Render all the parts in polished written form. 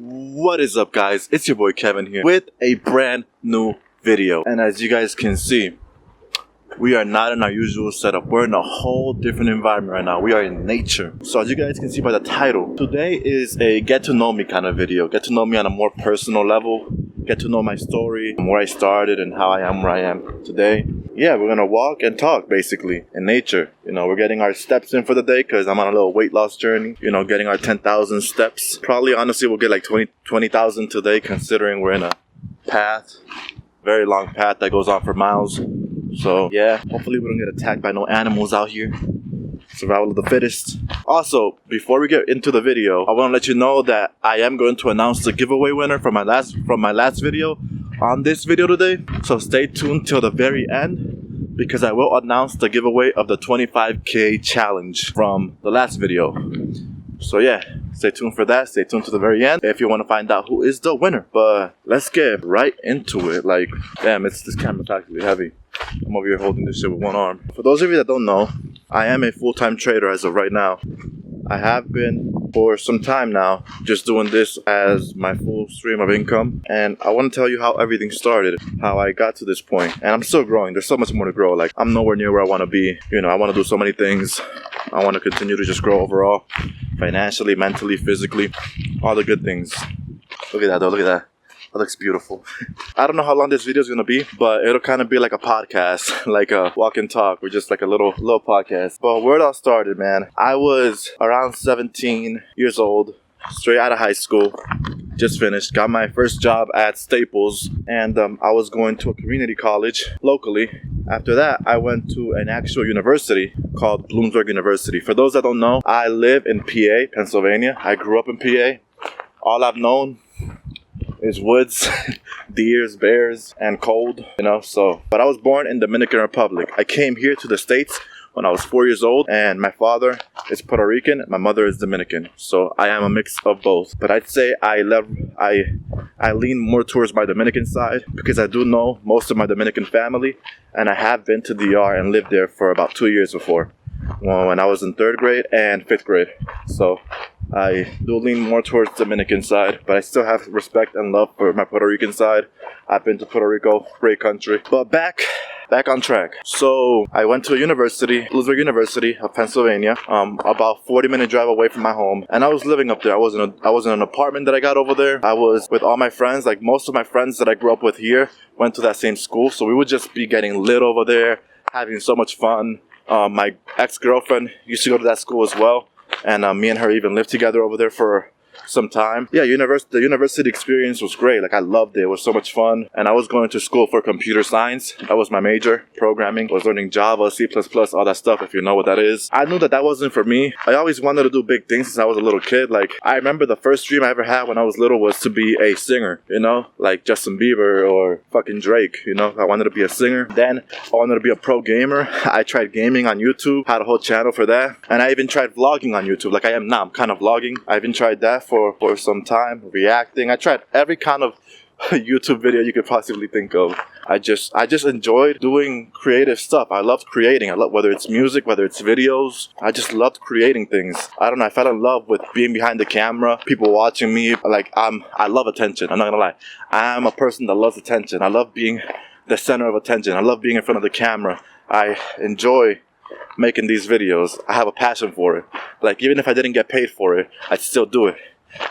What is up, guys? It's your boy Kevin here with a brand new video. And as you guys can see, we are not in our usual setup. We're in a whole different environment right now. We are in nature. So as you guys can see by the title, today is a get to know me kind of video. Get to know me on a more personal level. Get to know my story, where I started and how I am where I am today. Yeah, we're gonna walk and talk basically in nature. You know, we're getting our steps in for the day because I'm on a little weight loss journey. You know, getting our 10,000 steps. Probably, honestly, we'll get like 20,000 today considering we're in a path. Very long path that goes on for miles. So yeah, hopefully we don't get attacked by no animals out here. Survival of the fittest. Also, before we get into the video, I want to let you know that I am going to announce the giveaway winner from my last video on this video today. So stay tuned till the very end because I will announce the giveaway of the 25K challenge from the last video. So yeah, stay tuned for that. Stay tuned to the very end if you want to find out who is the winner. But let's get right into it. Like, damn, this camera's actually heavy. I'm over here holding this shit with one arm. For those of you that don't know, I am a full-time trader as of right now. I have been for some time now, just doing this as my full stream of income. And I want to tell you how everything started, how I got to this point. And I'm still growing. There's so much more to grow. Like, I'm nowhere near where I want to be. You know, I want to do so many things. I want to continue to just grow overall, financially, mentally, physically, all the good things. Look at that though, look at that. That looks beautiful. I don't know how long this video is going to be, but it'll kind of be like a podcast, like a walk and talk, or just like a little podcast. But where it all started, man, I was around 17 years old, straight out of high school, just finished, got my first job at Staples, and I was going to a community college locally. After that, I went to an actual university called Bloomsburg University. For those that don't know, I live in PA, Pennsylvania. I grew up in PA. All I've known is woods, deers, bears, and cold, you know, so. But I was born in Dominican Republic. I came here to the States when I was 4 years old, and my father is Puerto Rican, my mother is Dominican. So I am a mix of both. But I'd say I lean more towards my Dominican side because I do know most of my Dominican family, and I have been to DR and lived there for about 2 years before, when I was in 3rd grade and 5th grade. So I do lean more towards the Dominican side, but I still have respect and love for my Puerto Rican side. I've been to Puerto Rico, great country. But back on track. So I went to a university, Bloomsburg University of Pennsylvania, about 40-minute drive away from my home, and I was living up there. I was in an apartment that I got over there. I was with all my friends. Like, most of my friends that I grew up with here went to that same school, so we would just be getting lit over there, having so much fun. My ex-girlfriend used to go to that school as well. And me and her even lived together over there for some time. Yeah, the university experience was great. Like, I loved it. It was so much fun. And I was going to school for computer science. That was my major, programming. I was learning Java, C++, all that stuff, if you know what that is. I knew that wasn't for me. I always wanted to do big things since I was a little kid. Like, I remember the first dream I ever had when I was little was to be a singer, you know? Like Justin Bieber or fucking Drake, you know? I wanted to be a singer. Then I wanted to be a pro gamer. I tried gaming on YouTube, had a whole channel for that. And I even tried vlogging on YouTube, like I am now. I'm kind of vlogging. I even tried that for some time, reacting. I tried every kind of YouTube video you could possibly think of. I just enjoyed doing creative stuff. I loved creating. I love, whether it's music, whether it's videos. I just loved creating things. I don't know. I fell in love with being behind the camera, people watching me. Like, I love attention. I'm not gonna lie. I'm a person that loves attention. I love being the center of attention. I love being in front of the camera. I enjoy making these videos. I have a passion for it. Like, even if I didn't get paid for it, I'd still do it.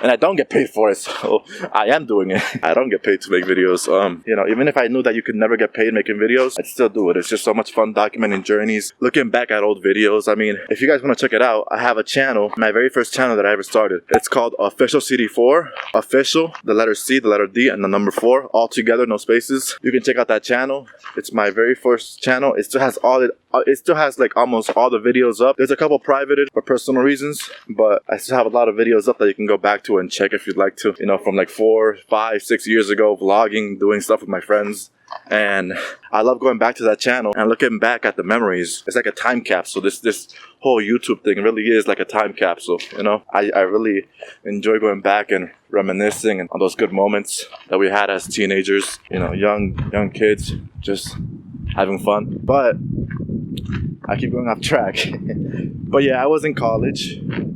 And I don't get paid for it, so I am doing it. I don't get paid to make videos. You know, even if I knew that you could never get paid making videos, I'd still do it. It's just so much fun documenting journeys, looking back at old videos. I mean, if you guys want to check it out, I have a channel, my very first channel that I ever started. It's called Official CD4. Official, the letter C, the letter D, and the number 4, all together, no spaces. You can check out that channel. It's my very first channel. It still has like almost all the videos up. There's a couple privated for personal reasons, but I still have a lot of videos up that you can go back to and check if you'd like to. You know, from like 4, 5, 6 years ago, vlogging, doing stuff with my friends. And I love going back to that channel and looking back at the memories. It's like a time capsule. This whole YouTube thing really is like a time capsule, you know. I really enjoy going back and reminiscing on those good moments that we had as teenagers, you know, young kids, just having fun. But I keep going off track. But yeah, I was in college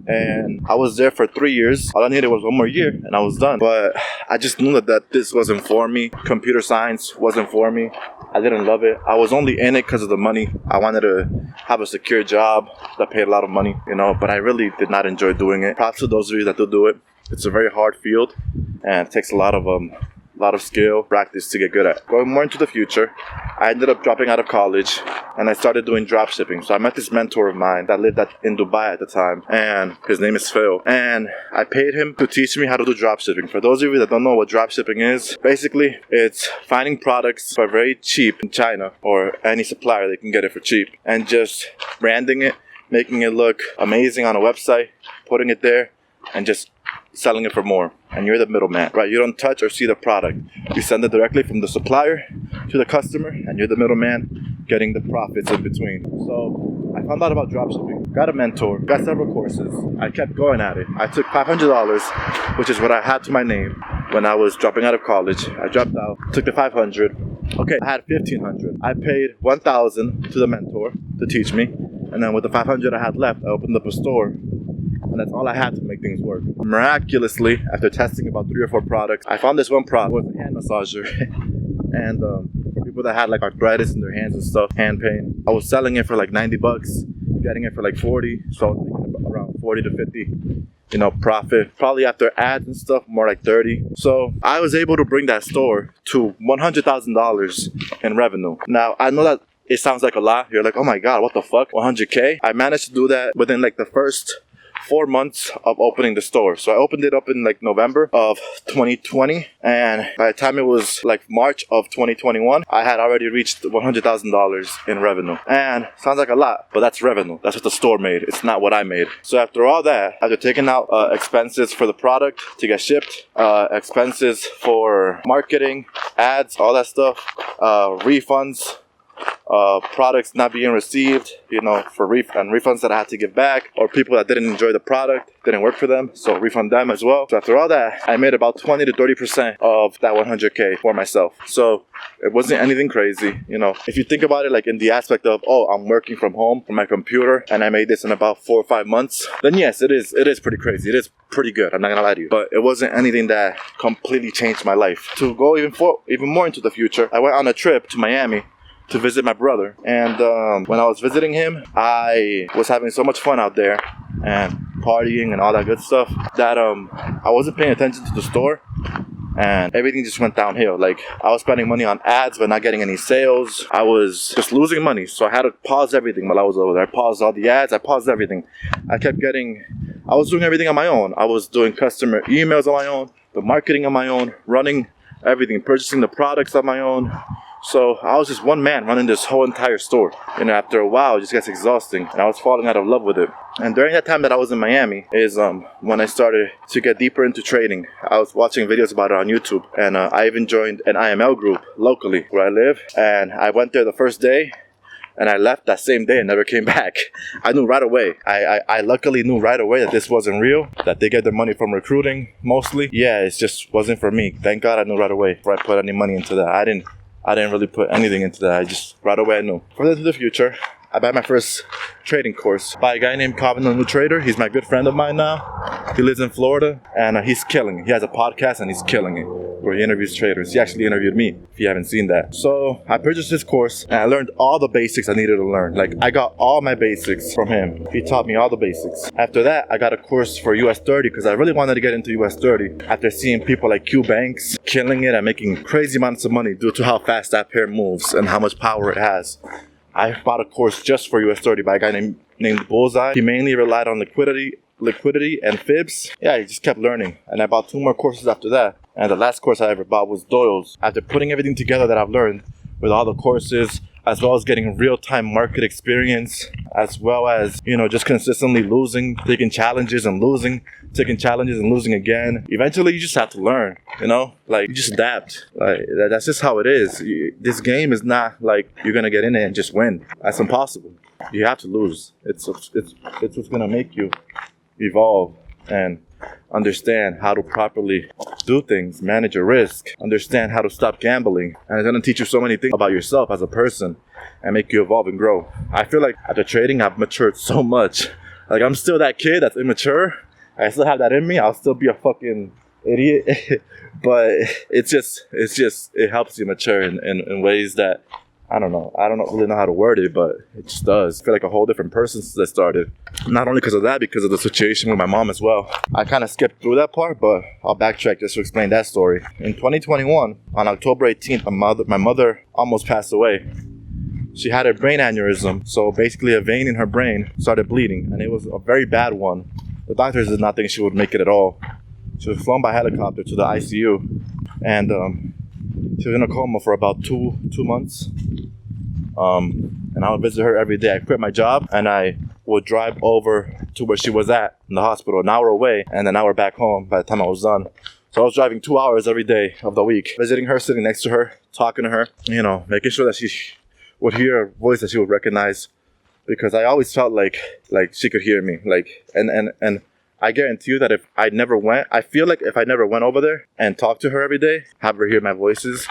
and I was there for 3 years. All I needed was one more year and I was done. But I just knew that this wasn't for me. Computer science wasn't for me. I didn't love it. I was only in it because of the money. I wanted to have a secure job that paid a lot of money, you know, but I really did not enjoy doing it. Props to those of you that do it. It's a very hard field and it takes a lot of skill, practice to get good at. Going more into the future, I ended up dropping out of college and I started doing dropshipping. So I met this mentor of mine that lived in Dubai at the time, and his name is Phil. And I paid him to teach me how to do dropshipping. For those of you that don't know what dropshipping is, basically it's finding products for very cheap in China or any supplier they can get it for cheap and just branding it, making it look amazing on a website, putting it there, and just selling it for more. And you're the middleman, right? You don't touch or see the product. You send it directly from the supplier to the customer, and you're the middleman getting the profits in between. So I found out about dropshipping, got a mentor, got several courses. I kept going at it. I took $500, which is what I had to my name when I was dropping out of college. I dropped out, took the 500. Okay, I had 1,500. I paid 1,000 to the mentor to teach me, and then with the 500 I had left, I opened up a store. And that's all I had to make things work. Miraculously, after testing about 3 or 4 products, I found this one product. It was a hand massager. And for people that had like arthritis in their hands and stuff, hand pain, I was selling it for like 90 bucks, getting it for like 40. So I was making around 40 to 50, you know, profit. Probably after ads and stuff, more like 30. So I was able to bring that store to $100,000 in revenue. Now, I know that it sounds like a lot. You're like, oh my God, what the fuck? 100K? I managed to do that within like the first 4 months of opening the store. So I opened it up in like November of 2020, and by the time it was like March of 2021, I had already reached $100,000 in revenue. And sounds like a lot, but that's revenue. That's what the store made. It's not what I made. So after all that, after taking out expenses for the product to get shipped, expenses for marketing, ads, all that stuff, refunds, products not being received, you know, for refunds that I had to give back, or people that didn't enjoy the product, didn't work for them, so refund them as well. So after all that, I made about 20 to 30% of that 100K for myself. So it wasn't anything crazy, you know. If you think about it like in the aspect of, oh, I'm working from home from my computer and I made this in about 4 or 5 months, then yes, it is pretty crazy. It is pretty good, I'm not gonna lie to you. But it wasn't anything that completely changed my life. To go even more into the future, I went on a trip to Miami to visit my brother, and when I was visiting him, I was having so much fun out there and partying and all that good stuff that I wasn't paying attention to the store, and everything just went downhill. Like, I was spending money on ads but not getting any sales. I was just losing money, so I had to pause everything while I was over there. I paused all the ads, I paused everything. I was doing everything on my own. I was doing customer emails on my own, the marketing on my own, running everything, purchasing the products on my own. So I was just one man running this whole entire store. And after a while, it just gets exhausting. And I was falling out of love with it. And during that time that I was in Miami is when I started to get deeper into trading. I was watching videos about it on YouTube. And I even joined an IML group locally where I live. And I went there the first day. And I left that same day and never came back. I knew right away. I luckily knew right away that this wasn't real, that they get their money from recruiting mostly. Yeah, it just wasn't for me. Thank God I knew right away before I put any money into that. I didn't really put anything into that. I just right away I knew. Further to the future, I bought my first trading course by a guy named Calvin, the New Trader. He's my good friend of mine now. He lives in Florida, and he's killing it. He has a podcast, and he's killing it, where he interviews traders. He actually interviewed me, if you haven't seen that. So I purchased his course, and I learned all the basics I needed to learn. Like, I got all my basics from him. He taught me all the basics. After that, I got a course for US 30, because I really wanted to get into US 30. After seeing people like Q Banks killing it and making crazy amounts of money due to how fast that pair moves and how much power it has, I bought a course just for US 30 by a guy named Bullseye. He mainly relied on liquidity and fibs. Yeah, he just kept learning. And I bought 2 more courses after that. And the last course I ever bought was Doyle's. After putting everything together that I've learned with all the courses, as well as getting real-time market experience, as well as, you know, just consistently losing, taking challenges and losing, taking challenges and losing again. Eventually, you just have to learn, you know? Like, you just adapt. Like, that's just how it is. This game is not like you're going to get in it and just win. That's impossible. You have to lose. It's what's going to make you evolve and understand how to properly do things, manage your risk, understand how to stop gambling. And it's going to teach you so many things about yourself as a person and make you evolve and grow. I feel like after trading, I've matured so much. Like, I'm still that kid that's immature. I still have that in me. I'll still be a fucking idiot. But it helps you mature in ways that, I don't really know how to word it, but it just does. I feel like a whole different person since I started. Not only because of that, because of the situation with my mom as well. I kind of skipped through that part, but I'll backtrack just to explain that story. In 2021, on October 18th, my mother almost passed away. She had a brain aneurysm, so basically a vein in her brain started bleeding, and it was a very bad one. The doctors did not think she would make it at all. She was flown by helicopter to the ICU, and she was in a coma for about two months. And I would visit her every day. I quit my job, and I would drive over to where she was at in the hospital, an hour away, and an hour back home by the time I was done. So I was driving 2 hours every day of the week, visiting her, sitting next to her, talking to her, making sure that she would hear a voice that she would recognize, because I always felt like she could hear me. And I guarantee you that if I never went over there and talked to her every day, have her hear my voices,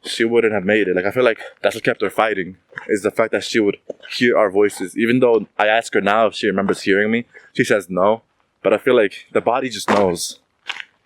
she wouldn't have made it. Like, I feel like that's what kept her fighting, is the fact that she would hear our voices. Even though I ask her now if she remembers hearing me, she says no. But I feel like the body just knows.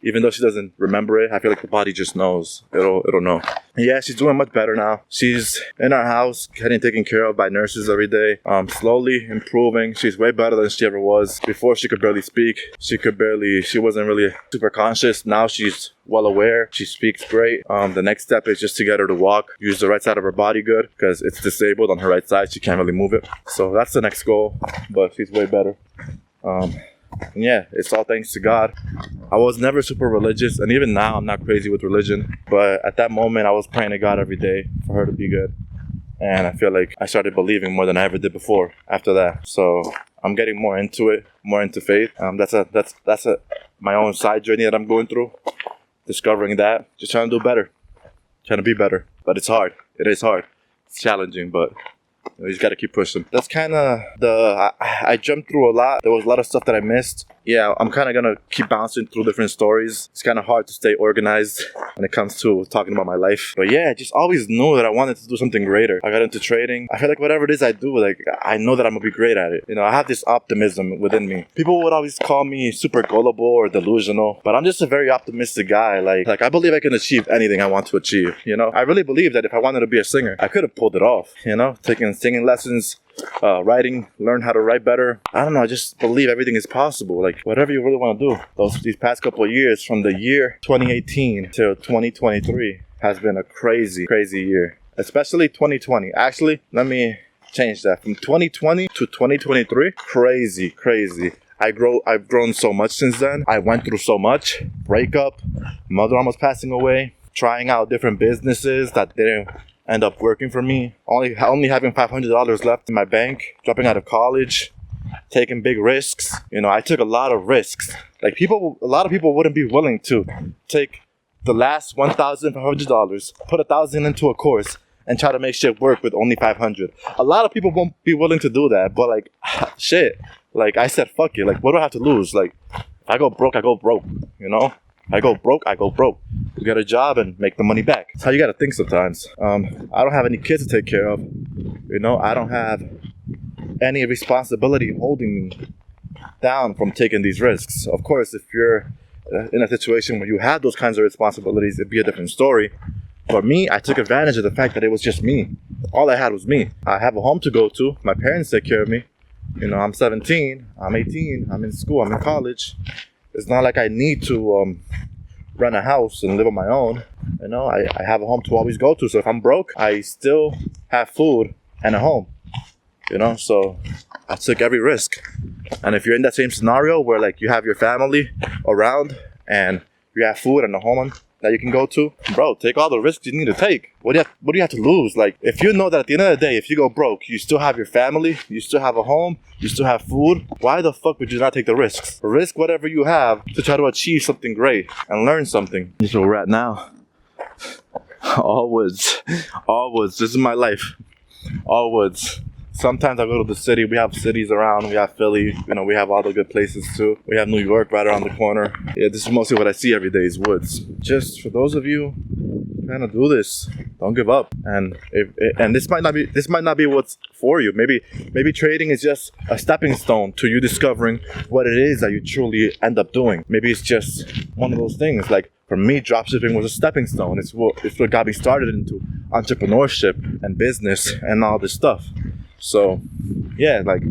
Even though she doesn't remember it, I feel like the body just knows. It'll know. And yeah, she's doing much better now. She's in our house, getting taken care of by nurses every day. Slowly improving. She's way better than she ever was. Before, she could barely speak. She wasn't really super conscious. Now she's well aware. She speaks great. The next step is just to get her to walk. Use the right side of her body good, because it's disabled on her right side. She can't really move it. So that's the next goal. But she's way better. And yeah, it's all thanks to God. I was never super religious, and even now I'm not crazy with religion. But at that moment, I was praying to God every day for her to be good. And I feel like I started believing more than I ever did before after that. So I'm getting more into it, more into faith. That's my own side journey that I'm going through. Discovering that, just trying to do better, trying to be better. But it's hard. It is hard. It's challenging, but you just gotta keep pushing. That's kind of I jumped through a lot. There was a lot of stuff that I missed. Yeah, I'm kind of gonna keep bouncing through different stories. It's kind of hard to stay organized when it comes to talking about my life. But yeah, I just always knew that I wanted to do something greater. I got into trading. I feel like whatever it is I do, like, I know that I'm gonna be great at it. I have this optimism within me. People would always call me super gullible or delusional, but I'm just a very optimistic guy. Like I believe I can achieve anything I want to achieve. I really believe that if I wanted to be a singer, I could have pulled it off. Taking singing lessons, writing, learn how to write better. I don't know, I just believe everything is possible. Like, whatever you really want to do. These past couple of years, from the year 2018 to 2023, has been a crazy year. Especially 2020. Actually, let me change that. From 2020 to 2023, crazy. I've grown so much since then. I went through so much. Breakup, mother almost passing away, trying out different businesses that didn't end up working for me, only having $500 left in my bank, dropping out of college, taking big risks. I took a lot of risks. Like, a lot of people wouldn't be willing to take the last $1,500, put $1,000 into a course, and try to make shit work with only $500. A lot of people won't be willing to do that, but like, shit. Like, I said, fuck it. Like, what do I have to lose? Like, if I go broke, I go broke. I go broke, I go broke. You get a job and make the money back. That's how you gotta think sometimes. I don't have any kids to take care of. I don't have any responsibility holding me down from taking these risks. Of course, if you're in a situation where you have those kinds of responsibilities, it'd be a different story. For me, I took advantage of the fact that it was just me. All I had was me. I have a home to go to. My parents take care of me. I'm 17, I'm 18, I'm in school, I'm in college. It's not like I need to rent a house and live on my own. I have a home to always go to. So if I'm broke, I still have food and a home. So I took every risk. And if you're in that same scenario where, like, you have your family around and you have food and a home that you can go to, bro, take all the risks you need to take. What do you have to lose? Like, if you know that at the end of the day, if you go broke, you still have your family, you still have a home, you still have food, why the fuck would you not take the risks? Risk whatever you have to try to achieve something great and learn something. This is where we're at now. All woods. This is my life. All woods. Sometimes I go to the city. We have cities around. We have Philly. You know, we have all the good places too. We have New York right around the corner. Yeah, this is mostly what I see every day is woods. Just for those of you trying to do this, don't give up. And this might not be what's for you. Maybe trading is just a stepping stone to you discovering what it is that you truly end up doing. Maybe it's just one of those things. Like for me, dropshipping was a stepping stone. It's what got me started into entrepreneurship and business and all this stuff. So yeah, like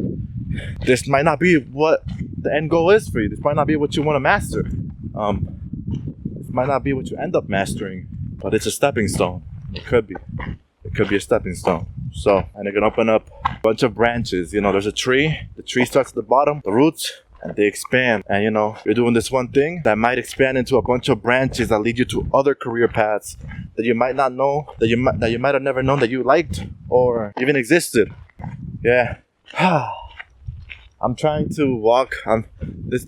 this might not be what the end goal is for you. This might not be what you want to master. This might not be what you end up mastering, but it's a stepping stone. It could be a stepping stone. So, and it can open up a bunch of branches. You know, there's a tree. The tree starts at the bottom, the roots, and they expand. And you know, you're doing this one thing that might expand into a bunch of branches that lead you to other career paths that you might not know, that you might have never known that you liked or even existed. Yeah. I'm trying to walk. This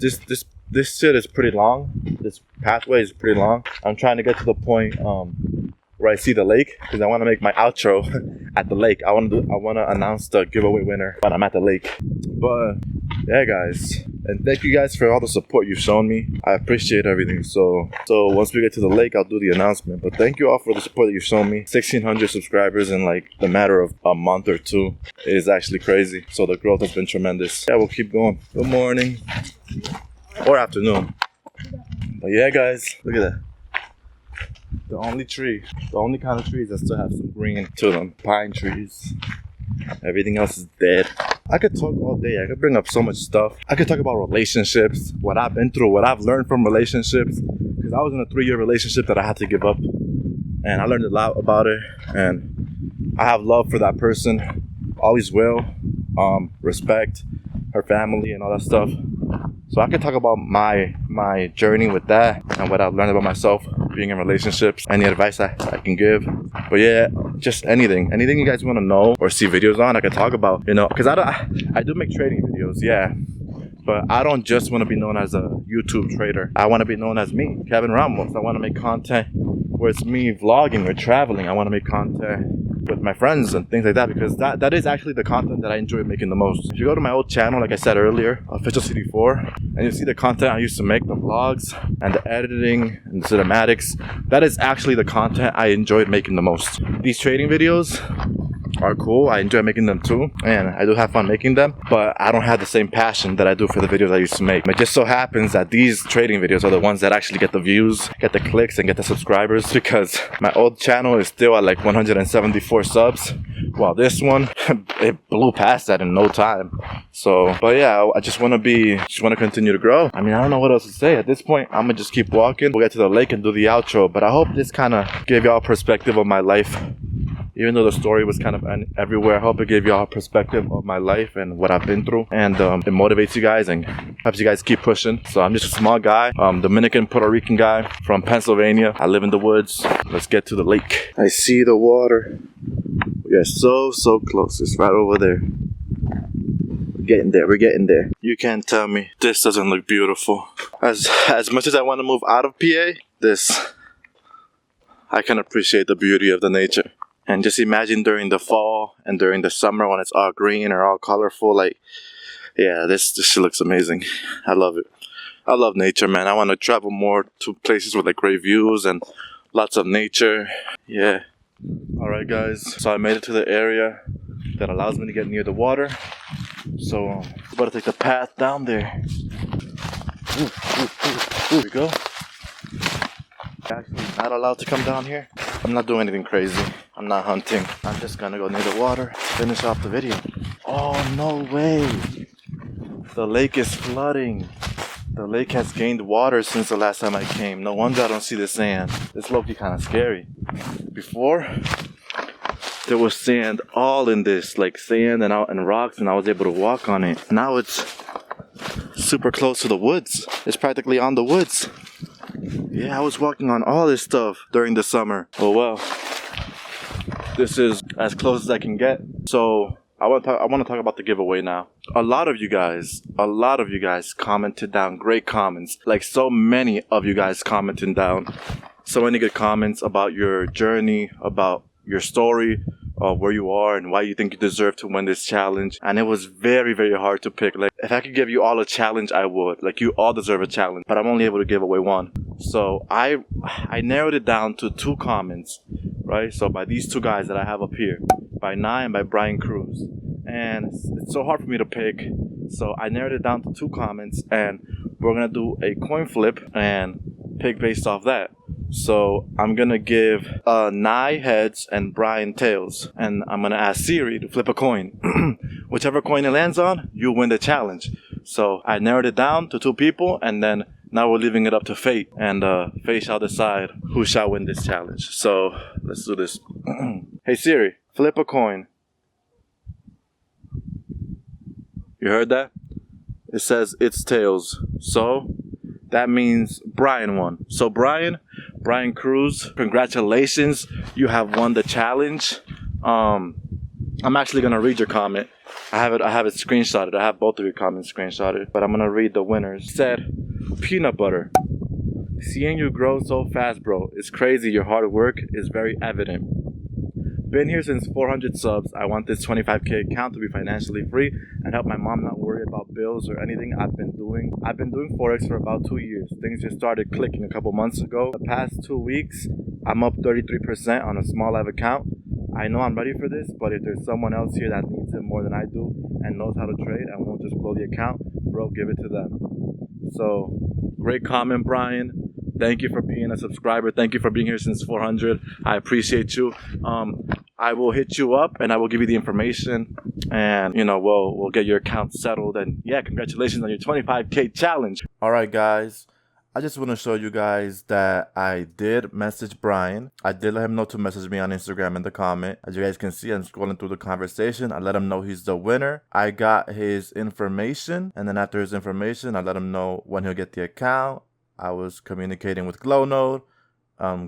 shit is pretty long. This pathway is pretty long. I'm trying to get to the point where I see the lake, because I want to make my outro at the lake. I want to announce the giveaway winner when I'm at the lake. But yeah, guys, and thank you guys for all the support you've shown me. I appreciate everything. So once we get to the lake, I'll do the announcement. But thank you all for the support that you've shown me. 1,600 subscribers in like the matter of a month or two is actually crazy. So the growth has been tremendous. Yeah, we'll keep going. Good morning or afternoon. But yeah, guys, look at that. The only kind of trees that still have some green to them, pine trees. Everything else is dead. I could talk all day. I could bring up so much stuff. I could talk about relationships, what I've been through, what I've learned from relationships. Because I was in a 3-year relationship that I had to give up. And I learned a lot about it. And I have love for that person. Always will. Respect her family and all that stuff. So I could talk about my journey with that and what I've learned about myself being in relationships, any advice I can give. But yeah, just anything you guys want to know or see videos on, I could talk about, you know, because I do make trading videos, yeah. But I don't just want to be known as a YouTube trader. I want to be known as me, Kevin Ramos. I want to make content where it's me vlogging or traveling. I want to make content with my friends and things like that, because that is actually the content that I enjoy making the most. If you go to my old channel, like I said earlier, Official CD4, and you see the content I used to make, the vlogs and the editing and the cinematics, that is actually the content I enjoyed making the most. These trading videos are cool. I enjoy making them too, and I do have fun making them, but I don't have the same passion that I do for the videos I used to make. It just so happens that these trading videos are the ones that actually get the views, get the clicks, and get the subscribers, because my old channel is still at like 174 subs, while this one, it blew past that in no time. So, but yeah, I just want to continue to grow. I mean, I don't know what else to say. At this point, I'm gonna just keep walking. We'll get to the lake and do the outro, but I hope this kind of gave y'all a perspective of my life. Even though the story was kind of everywhere, I hope it gave y'all a perspective of my life and what I've been through. And it motivates you guys and helps you guys keep pushing. So I'm just a small guy, Dominican, Puerto Rican guy from Pennsylvania. I live in the woods. Let's get to the lake. I see the water. We are so close. It's right over there. We're getting there. You can't tell me this doesn't look beautiful. As much as I want to move out of PA, I can appreciate the beauty of the nature. And just imagine during the fall and during the summer when it's all green or all colorful, like, yeah, this looks amazing. I love it. I love nature, man. I want to travel more to places with like great views and lots of nature. Yeah. All right, guys. So I made it to the area that allows me to get near the water. So I'm about to take the path down there. Here we go. Actually not allowed to come down here. I'm not doing anything crazy. I'm not hunting. I'm just gonna go near the water, finish off the video. Oh, no way. The lake is flooding. The lake has gained water since the last time I came. No wonder I don't see the sand. This low-key kind of scary. Before, there was sand all in this, like sand and rocks, and I was able to walk on it. Now it's super close to the woods. It's practically on the woods. Yeah, I was walking on all this stuff during the summer. Oh well, this is as close as I can get. So I want to talk about the giveaway now. A lot of you guys commented down great comments. Like so many of you guys commenting down so many good comments about your journey, about your story, where you are and why you think you deserve to win this challenge. And it was very, very hard to pick. Like, if I could give you all a challenge, I would. Like, you all deserve a challenge, but I'm only able to give away one. So I narrowed it down to 2 comments, right? So by these 2 guys that I have up here, by Nye and by Brian Cruz. And it's so hard for me to pick. So I narrowed it down to 2 comments, and we're gonna do a coin flip and pick based off that. So I'm gonna give Nye heads and Brian tails, and I'm gonna ask Siri to flip a coin. Whichever coin it lands on, you win the challenge. So I narrowed it down to 2 people, and then now we're leaving it up to fate, and fate shall decide who shall win this challenge. So let's do this. Hey Siri, flip a coin. You heard that? It says it's tails. So that means Brian won. So Brian Cruz, congratulations. You have won the challenge. I'm actually gonna read your comment. I have it screenshotted. I have both of your comments screenshotted, but I'm gonna read the winners. It said, peanut butter. Seeing you grow so fast, bro. It's crazy. Your hard work is very evident. Been here since 400 subs. I want this 25K account to be financially free and help my mom not worry about bills or anything. I've been doing forex for about 2 years. Things just started clicking a couple months ago. The past 2 weeks, I'm up 33% on a small live account. I know I'm ready for this, but if there's someone else here that needs it more than I do and knows how to trade and won't just blow the account, bro, give it to them. So, great comment, Brian. Thank you for being a subscriber. Thank you for being here since 400. I appreciate you. I will hit you up and I will give you the information, and we'll get your account settled. And yeah, congratulations on your 25K challenge. All right, guys. I just want to show you guys that I did message Brian. I did let him know to message me on Instagram in the comment. As you guys can see, I'm scrolling through the conversation. I let him know he's the winner. I got his information, and then after his information, I let him know when he'll get the account. I was communicating with Glownode,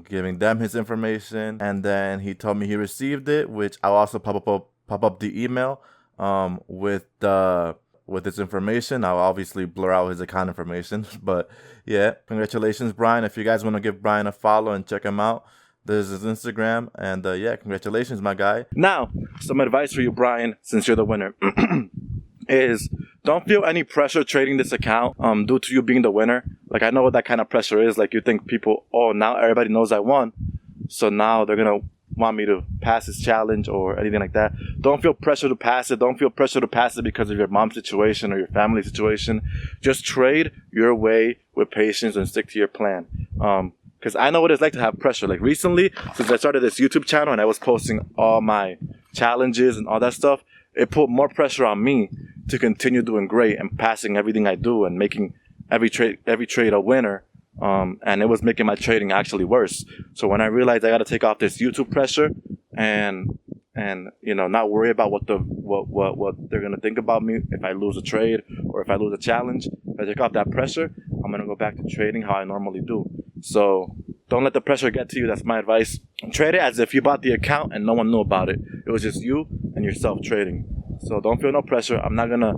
giving them his information, and then he told me he received it, which I'll also pop up the email with his information. I'll obviously blur out his account information, but yeah, congratulations, Brian. If you guys want to give Brian a follow and check him out, there's his Instagram, and yeah, congratulations, my guy. Now, some advice for you, Brian, since you're the winner, is don't feel any pressure trading this account due to you being the winner. Like, I know what that kind of pressure is. Like, you think people, oh, now everybody knows I won, so now they're gonna want me to pass this challenge or anything like that. Don't feel pressure to pass it. Don't feel pressure to pass it because of your mom's situation or your family situation. Just trade your way with patience and stick to your plan. Because I know what it's like to have pressure. Like, recently, since I started this YouTube channel and I was posting all my challenges and all that stuff, it put more pressure on me to continue doing great and passing everything I do and making every trade a winner. And it was making my trading actually worse. So when I realized I got to take off this YouTube pressure and not worry about what they're gonna think about me if I lose a trade or if I lose a challenge, if I take off that pressure, I'm gonna go back to trading how I normally do. So don't let the pressure get to you. That's my advice. Trade it as if you bought the account and no one knew about it. It was just you and yourself trading. So don't feel no pressure. I'm not gonna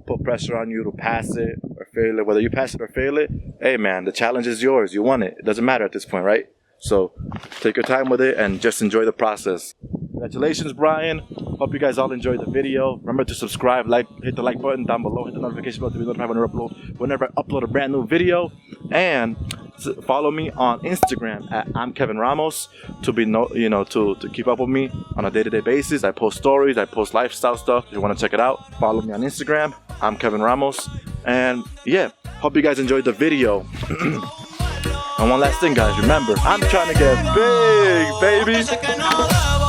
put pressure on you to pass it or fail it. Whether you pass it or fail it, hey man, the challenge is yours. You won it. It doesn't matter at this point, right? So take your time with it and just enjoy the process. Congratulations, Brian. Hope you guys all enjoyed the video. Remember to subscribe, hit the like button down below, hit the notification bell to be notified whenever I upload a brand new video, and follow me on Instagram at I'm Kevin Ramos to to keep up with me on a day-to-day basis. I post stories, I post lifestyle stuff. If you want to check it out, follow me on Instagram. I'm Kevin Ramos, and yeah, hope you guys enjoyed the video. And one last thing, guys, remember, I'm trying to get big, baby.